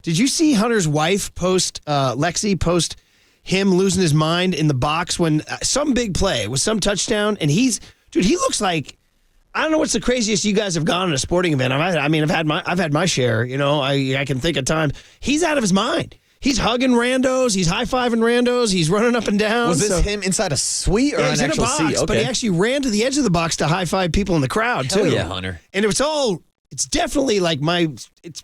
Did you see Hunter's wife Lexi post him losing his mind in the box when some big play with some touchdown, and he looks like, I don't know what's the craziest you guys have gone in a sporting event. I've had my share. I can think of times he's out of his mind. He's hugging randos. He's high-fiving randos. He's running up and down. Was this him inside a suite or an actual seat? Okay. But he actually ran to the edge of the box to high-five people in the crowd, too. Hell yeah, Hunter. And it's definitely like it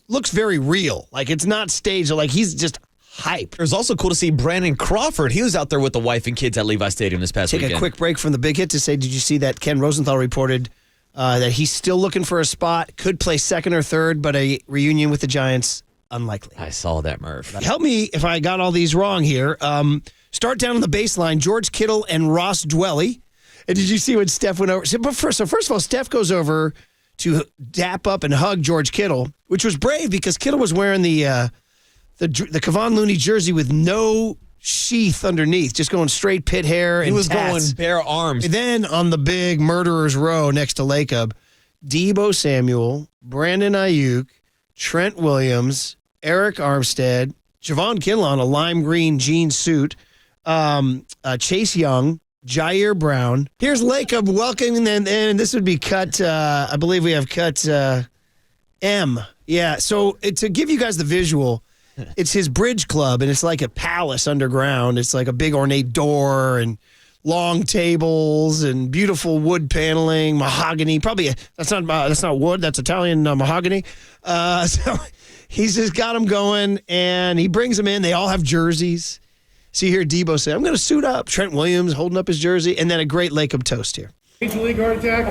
looks very real. Like it's not staged. Like he's just hype. It was also cool to see Brandon Crawford. He was out there with the wife and kids at Levi Stadium this past weekend. Take a quick break from the big hit to say, did you see that Ken Rosenthal reported that he's still looking for a spot, could play second or third, but a reunion with the Giants, unlikely. I saw that, Murph. Help me if I got all these wrong here. Start down on the baseline, George Kittle and Ross Dwelly. And did you see when Steph went over? So first of all, Steph goes over to dap up and hug George Kittle, which was brave because Kittle was wearing the Kevon Looney jersey with no sheath underneath, just going straight pit hair and he was tats. going bare arms. And then on the big murderer's row next to Lacob, Deebo Samuel, Brandon Ayuk, Trent Williams, Eric Armstead, Javon Kinlaw, a lime green jean suit, Chase Young, Jair Brown. Here's Lacob welcoming them, and this would be cut, I believe we have cut M. Yeah, so to give you guys the visual, it's his bridge club, and it's like a palace underground. It's like a big ornate door and long tables and beautiful wood paneling, mahogany. Probably that's not wood. That's Italian mahogany. So he's just got them going, and he brings them in. They all have jerseys. See here, Deebo say, "I'm going to suit up." Trent Williams holding up his jersey, and then a great Lacob toast here. Major League heart attack,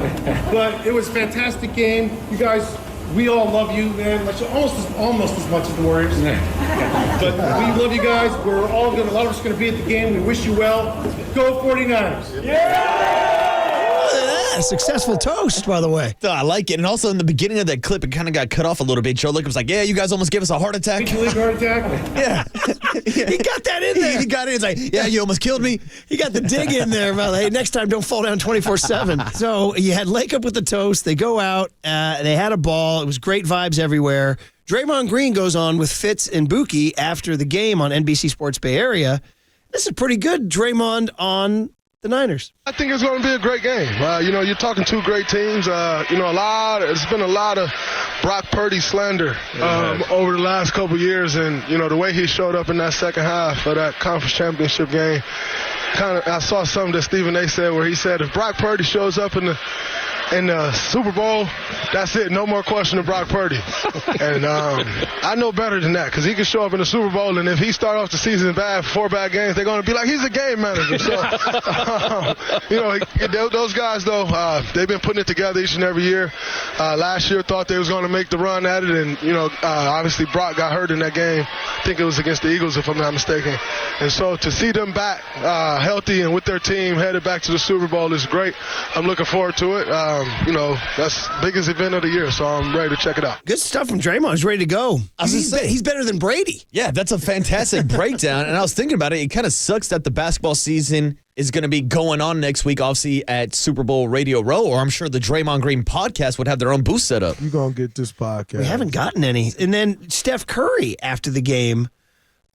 but it was a fantastic game. You guys, we all love you, man. Almost as much as the Warriors. But we love you guys. A lot of us are going to be at the game. We wish you well. Go 49ers. Yeah! A successful toast, by the way. I like it. And also in the beginning of that clip, it kind of got cut off a little bit. Joe Lacob was like, yeah, you guys almost gave us a heart attack. Major League heart attack? Yeah. He got that in there. He got it. He's like, yeah, you almost killed me. He got the dig in there about, hey, next time don't fall down 24/7. So you had Lacob with the toast. They go out. They had a ball. It was great vibes everywhere. Draymond Green goes on with Fitz and Buki after the game on NBC Sports Bay Area. This is pretty good, Draymond on the Niners. I think it's going to be a great game. You're talking two great teams. It's been a lot of Brock Purdy slander over the last couple years, and the way he showed up in that second half of that conference championship game. I saw something that Stephen A. said where he said if Brock Purdy shows up in the Super Bowl, that's it. No more question of Brock Purdy. And I know better than that because he can show up in the Super Bowl, and if he start off the season bad, 4 bad games, they're going to be like, he's a game manager. So, those guys, though, they've been putting it together each and every year. Last year thought they was going to make the run at it, and, obviously Brock got hurt in that game. I think it was against the Eagles, if I'm not mistaken. And so to see them back healthy and with their team headed back to the Super Bowl is great. I'm looking forward to it. That's the biggest event of the year, so I'm ready to check it out. Good stuff from Draymond. He's ready to go. He's better than Brady. Yeah, that's a fantastic breakdown. And I was thinking about it. It kind of sucks that the basketball season is going to be going on next week, obviously, at Super Bowl Radio Row, or I'm sure the Draymond Green podcast would have their own booth set up. You're going to get this podcast. We haven't gotten any. And then Steph Curry, after the game,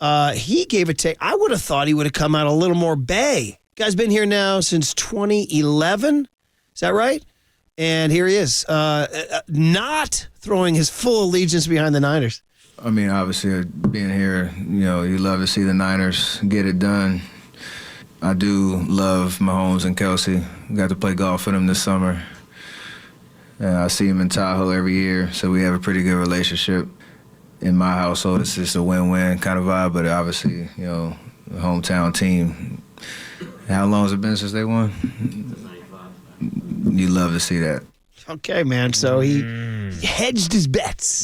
he gave a take. I would have thought he would have come out a little more bay. Guy's been here now since 2011. Is that right? And here he is, not throwing his full allegiance behind the Niners. I mean, obviously, being here, you love to see the Niners get it done. I do love Mahomes and Kelsey. Got to play golf with them this summer. I see him in Tahoe every year, so we have a pretty good relationship. In my household, it's just a win-win kind of vibe, but obviously, the hometown team. How long has it been since they won? You love to see that. Okay, man. So he hedged his bets.